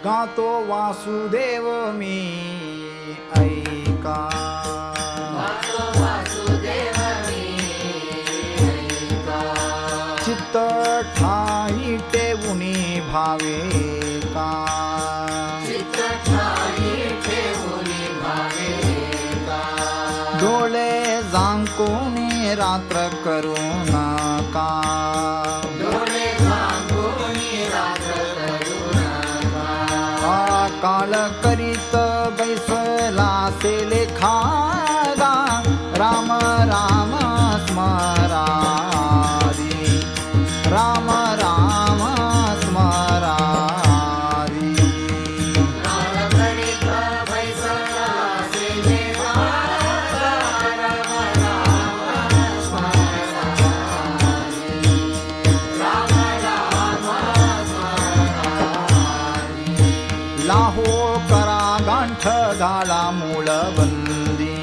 गातो वासुदेव मी ऐका, चित्त ठाई टेवुनी भावे का, डोळे जांकोनी रात्र करू नका, काल करीत बैसला से लेखागा, राम राम स्मरारी, राम राम स्मरारी. लाहो करा गांठ घाला मूळ बंदी,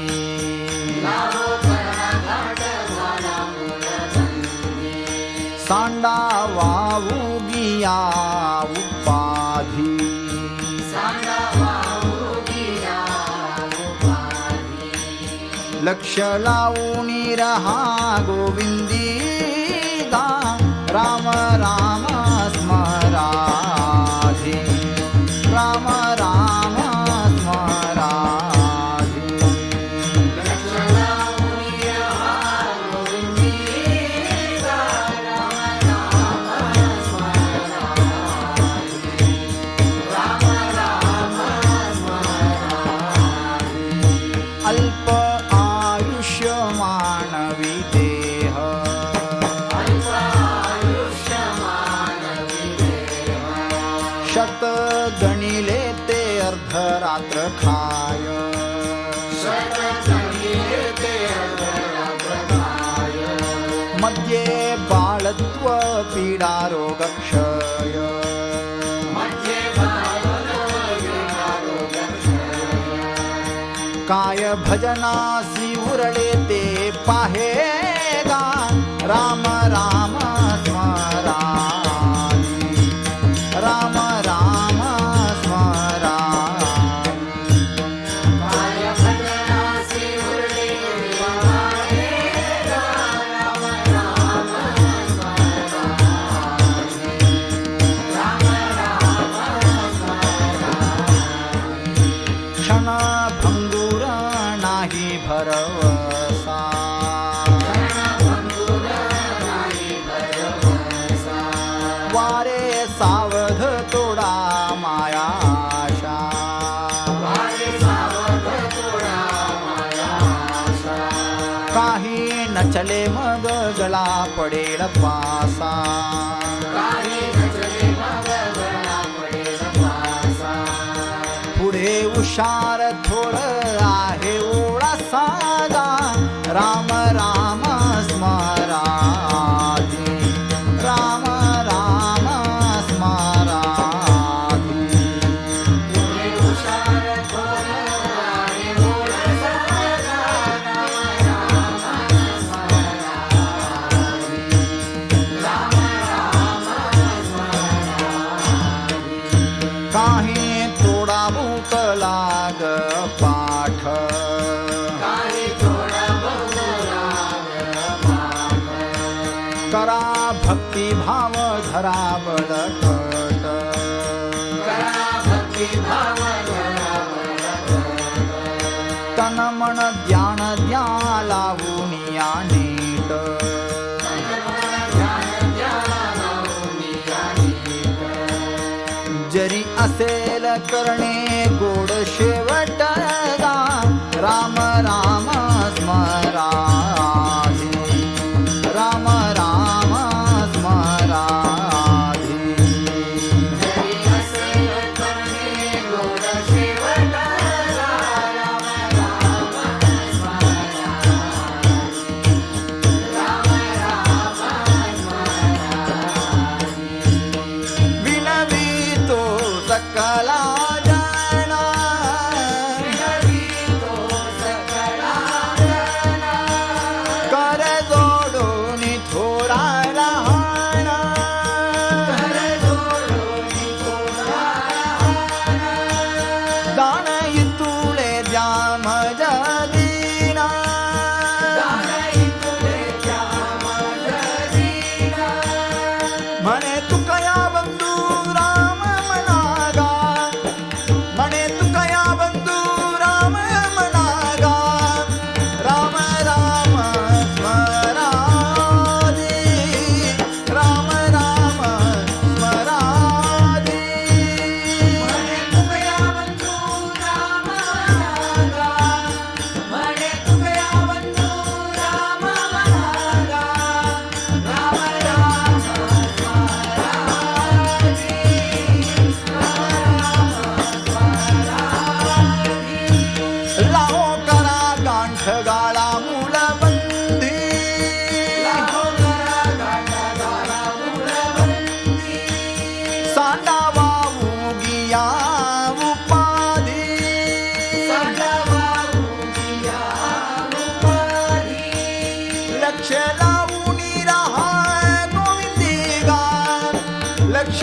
सांडा वाहू गिया उपाधी, लक्ष लावून रहा गोविंदी गा, राम राम स्मराधी, राम राम स्मराधी. अल्प आयुष्य मानवी देह, शत गणिले ते अर्धरात्र खाय, मध्ये बाळत्व पीडा रोग क्षय, काय भजनासी उरले ते पाहेगा, राम राम स्मरारी, राम राम स्मरारी. क्षण भंगुर नाही भरवसा, वारे सावध तोडा मायाशा, काही नचले मग गळा पडेल पासा, पुढे हुशार थोड आहे ओळा सागा, राम राम स्मराधी, राम राम स्मराधी. काही थोडा भूक लाग पाठ, करा भक्ती भाव धरा बळकट, तन मन ध्यान द्या लावून या नीट, जरी असेल करणे गोड शेवट गा, राम राम स्मराधी, राम राम स्मराधी. विनवितो सकला जन, विनवितो सकला लक्ष